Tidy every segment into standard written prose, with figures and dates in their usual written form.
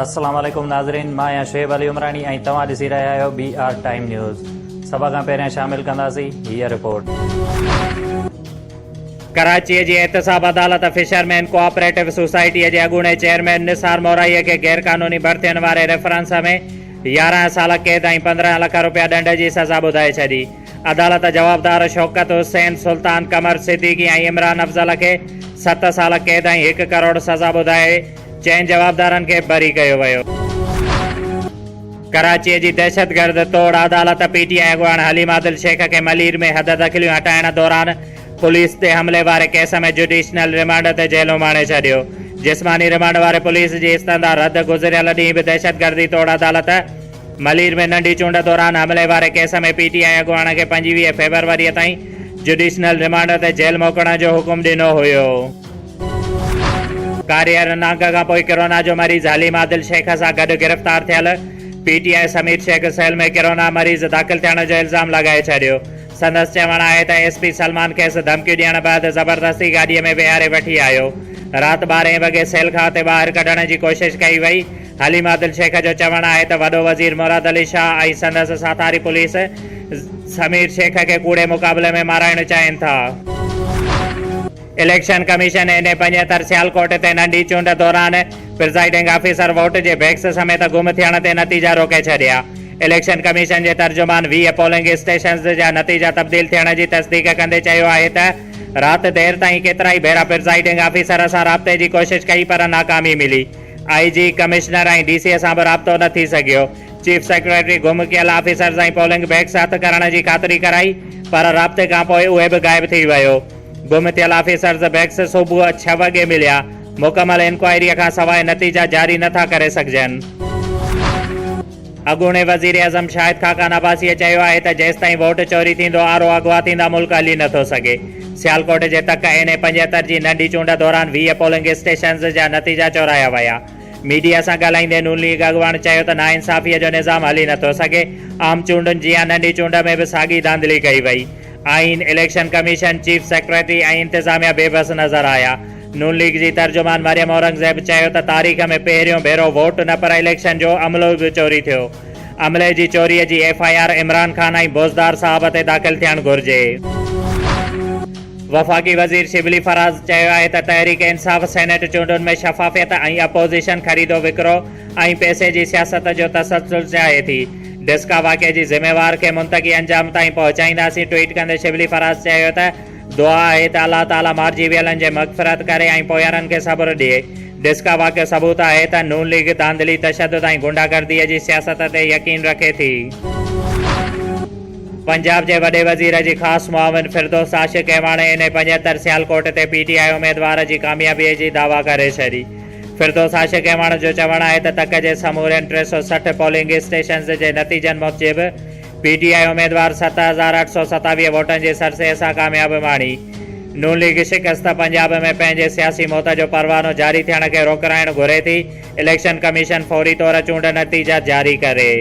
अस्सलाम वालेकुम नाज़रीन, मां आहियां शुएब अली उमरानी ऐं तव्हां ॾिसी रहिया आहियो BR टाइम न्यूज़। सभ खां पहिरियां शामिल कंदासीं हीअ रिपोर्ट। कराचीअ जी एहतसाब अदालत फिशरमैन कोऑपरेटिव सोसाइटीअ जे अॻूणे चेयरमैन निसार मोराईअ खे गैर क़ानूनी भर्तियुनि वारे रेफरेंस में 11 साल क़ैद ऐं 15 लाख रुपया ॾंड जी सज़ा ॿुधाए छॾी। अदालत जवाबदार शौकत हुसैन, सुल्तान कमर सिद्दीकी ऐं इमरान अफ़ज़ल खे 7 साल क़ैद ऐं 1 करोड़ सज़ा ॿुधाए चइनि जवाबदारनि खे बरी कयो वियो। कराचीअ जी दहशतगर्द तोड़ अदालत PTI अॻवान हलीम आदिल शेख खे मलीर में हद दख़लियूं हटाइण दौरान पुलिस ते हमले वारे केस में जुडिशनल रिमांड ते जेलो माणे छॾियो। जिस्मानी रिमांड वारे पुलिस जी इस्तंदा रद्द गुज़िरियल ॾींहुं बि दहशतगर्दी तोड़ अदालत मलीर में नंढी चूंड दौरान हमले वारे केस में PTI अॻवान खे 25 फेबरवरी ताईं जुडिशनल रिमांड ते जेल मोकिलण जो हुकुम ॾिनो हुयो। कारियर नांग खां पोइ कोरोना जो मरीज़ हलीम आदिल शेख सां गॾु गिरफ़्तार थियल PTI समीर शेख सेल में कोरोना मरीज़ दाख़िल थियण जो इल्ज़ाम लॻाए छॾियो। संदसि चवणु आहे त SP सलमान खेसि धमकी ॾियण बैदि ज़बरदस्ती गाॾीअ में वेहारे वठी आयो। राति 12 वॻे सेल खां ॿाहिरि कढण जी कोशिशि कई वई। हलीम आदिल शेख जो चवणु आहे त वॾो वज़ीर मुराद अली शाह ऐं संदसि साथारी पुलिस समीर शेख खे कूड़े मुक़ाबले में माराइणु चाहिनि था। इलेक्शन कमीशन इन 75 सियालकोट ते नंढी चूंड दौरान प्रिज़ाइडिंग ऑफिसर वोट जे बैक्स समेत गुम थियण ते नतीजा रोके छॾिया। इलेक्शन कमीशन जे तर्जुमान 20 पोलिंग स्टेशन्स जा नतीजा तब्दील थियण जी तस्दीक कंदे चयो आहे त राति देर ताईं केतिरा ई भेरा प्रिज़ाइडिंग ऑफिसर सां राब्ते जी कोशिशि कई पर नाकामी मिली। IG कमिश्नर ऐं DC सां बि राब्तो न थी सघियो। चीफ सेक्रेटरी गुम कयल ऑफिसर्स ऐं पोलिंग बैक्स हथ करण जी ख़ातिरी कराई पर राब्ते खां पोइ उहे बि गाइब थी वियो। गुम थियल ऑफिसर्स बैक्स सुबुह 6 वॻे मिलिया। मुकमल इंक्वायरीअ खां सवाइ नतीजा जारी नथा करे सघजनि। अॻूणे वज़ीर आज़म शाहिद खाकान अब्बासीअ चयो आहे त जेसिताईं वोट चोरी थींदो आरो अॻुवा थींदा मुल्क हली नथो सघे। सियालकोट जे तक इन 75 जी नंढी चूंड दौरान 20 पोलिंग स्टेशन्स जा नतीजा चोराया विया। मीडिया सां ॻाल्हाईंदे नून लीग अॻवान चयो त नाइंसाफ़ीअ जो निज़ाम हली नथो सघे। आम चूंडुनि जीअं नंढी चूंड में बि साॻी धांधली कई वई। आइन, इलेक्शन कमीशन, चीफ सेक्रेटरी ऐं इंतज़ामिया बेबस नज़र आया। नून लीग जी तर्जुमान मरियम औरंगज़ेब चयो त तारीख़ में पहिरियों भेरो वोट न पर इलेक्शन जो अमलो बि चोरी थियो। अमले जी चोरीअ जी FIR इमरान खान ऐं बोज़दार साहब ते दाख़िल थियणु घुर्जे। वफ़ाक़ी वज़ीर शिबली फराज़ चयो आहे त तहरीक इंसाफ़ सेनेट चूंडुनि में शफ़ाफ़ियत ऐं अपोज़िशन ख़रीदो विकिरो ऐं पैसे जी सियासत जो तसलसल चाहे थी। डिस्का वाक़े जी ज़िम्मेवार खे मुंतक़ी अंजाम ताईं पहुचाईंदासीं। ट्वीट कंदे शिबली फराज़ चयो त दुआ आहे त अल्लाह ताला मारिजी वियलनि जे मग़फ़िरत करे ऐं पोयारनि खे सब्र ॾिए। डिस्का वाक़ियो सबूत आहे त नून लीग धांधली, तशद्दुद ऐं गुंडागर्दीअ जी सियासत ते यकीन रखे थी। पंजाब जे वॾे वज़ीर जी ख़ासि मुआविन फिरदौस आशिक़ एवाणे इन 75 सियालकोट ते PTI उम्मीदवार जी कामयाबीअ जी दावा करे छॾी। फिरदौस आशिक़ एवाण जो चवणु आहे त तक जे समूरनि 360 पोलिंग स्टेशन्स जे नतीजनि मूजिबि PTI उम्मीदवार 7,827 वोटनि जी सरसे सां कामयाबी माणी। नून लीग शिकस्त पंजाब में पंहिंजे सियासी मौत जो परवानो जारी थियण खे रोकराइणु घुरे थी। इलेक्शन कमीशन फौरी तौर चूंड नतीजा जारी करे।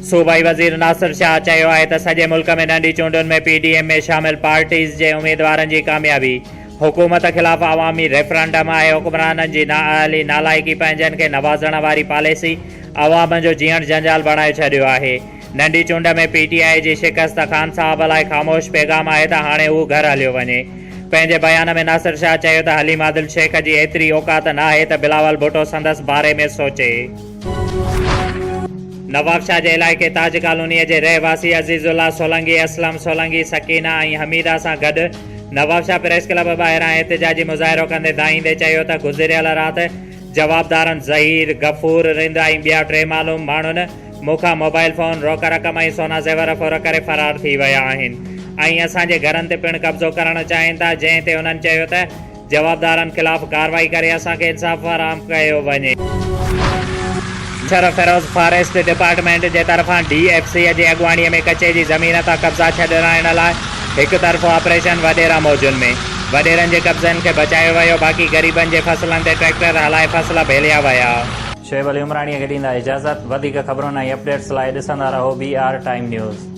सूबाई वज़ीर नासिर शाह चयो आहे त सॼे मुल्क में नंढी चूंडुनि में PDM में शामिल पार्टीज़ जे उम्मीदवारनि जी कामयाबी हुकूमत ख़िलाफ़ अवामी रेफरेंडम आहे। हुक्मराननि जी नाअहली नालाइकी पंहिंजनि खे नवाज़ण वारी पॉलिसी अवाम जो जीअण जंजाल बणाए छॾियो आहे। नंढी चूंड में PTI जी शिकस्त ख़ान साहब लाइ ख़ामोश पैगाम आहे त हाणे हू घर हलियो वञे। पंहिंजे बयान में नासिर शाह चयो त हलीम आदिल शेख जी एतिरी औकात न आहे त बिलावल भुट्टो संदसि बारे में सोचे। नवाबशाह जे इलाइक़े ताज कॉलोनीअ जे रहवासी अज़ीज़ुल्लाह सोलंगी, असलम सोलंगी, सकीना ऐं हमीदा सां गॾु नवाबशाह प्रेस क्लब ॿाहिरां एहतिजाजी मुज़ाहिरो कंदे दाईंदे चयो त गुज़िरियल राति जवाबदारनि ज़हीर, गफ़ूर, रिंद ऐं ॿिया 3 मालूम माण्हुनि मूंखां मोबाइल फ़ोन, रोक रक़म ऐं सोना ज़ेवर फुर करे फ़रार थी विया आहिनि ऐं असांजे घरनि ते पिणु कब्ज़ो करणु चाहिनि था। जंहिं ते उन्हनि चयो त जवाबदारनि ख़िलाफ़ कार्रवाई करे असांखे इंसाफ़ फराहम कयो वञे। फिरोज़ फॉरेस्ट डिपार्टमेंट जे तरफ़ां DFC जे अॻवानीअ में कचे जी ज़मीन तां कब्ज़ा छॾाइण लाइ हिकु तरफ़ो ऑपरेशन वॾेरा मौजुनि में वॾेरनि जे कब्ज़नि खे बचायो वियो। बाक़ी ग़रीबनि जे फसलनि ते ट्रैक्टर हलाए फसल भेलिया विया। शुएब अली उमरानीअ खे ॾींदा इजाज़त। वधीक ख़बरुनि ऐं अपडेट्स लाइ ॾिसंदा रहो BR टाइम न्यूज़।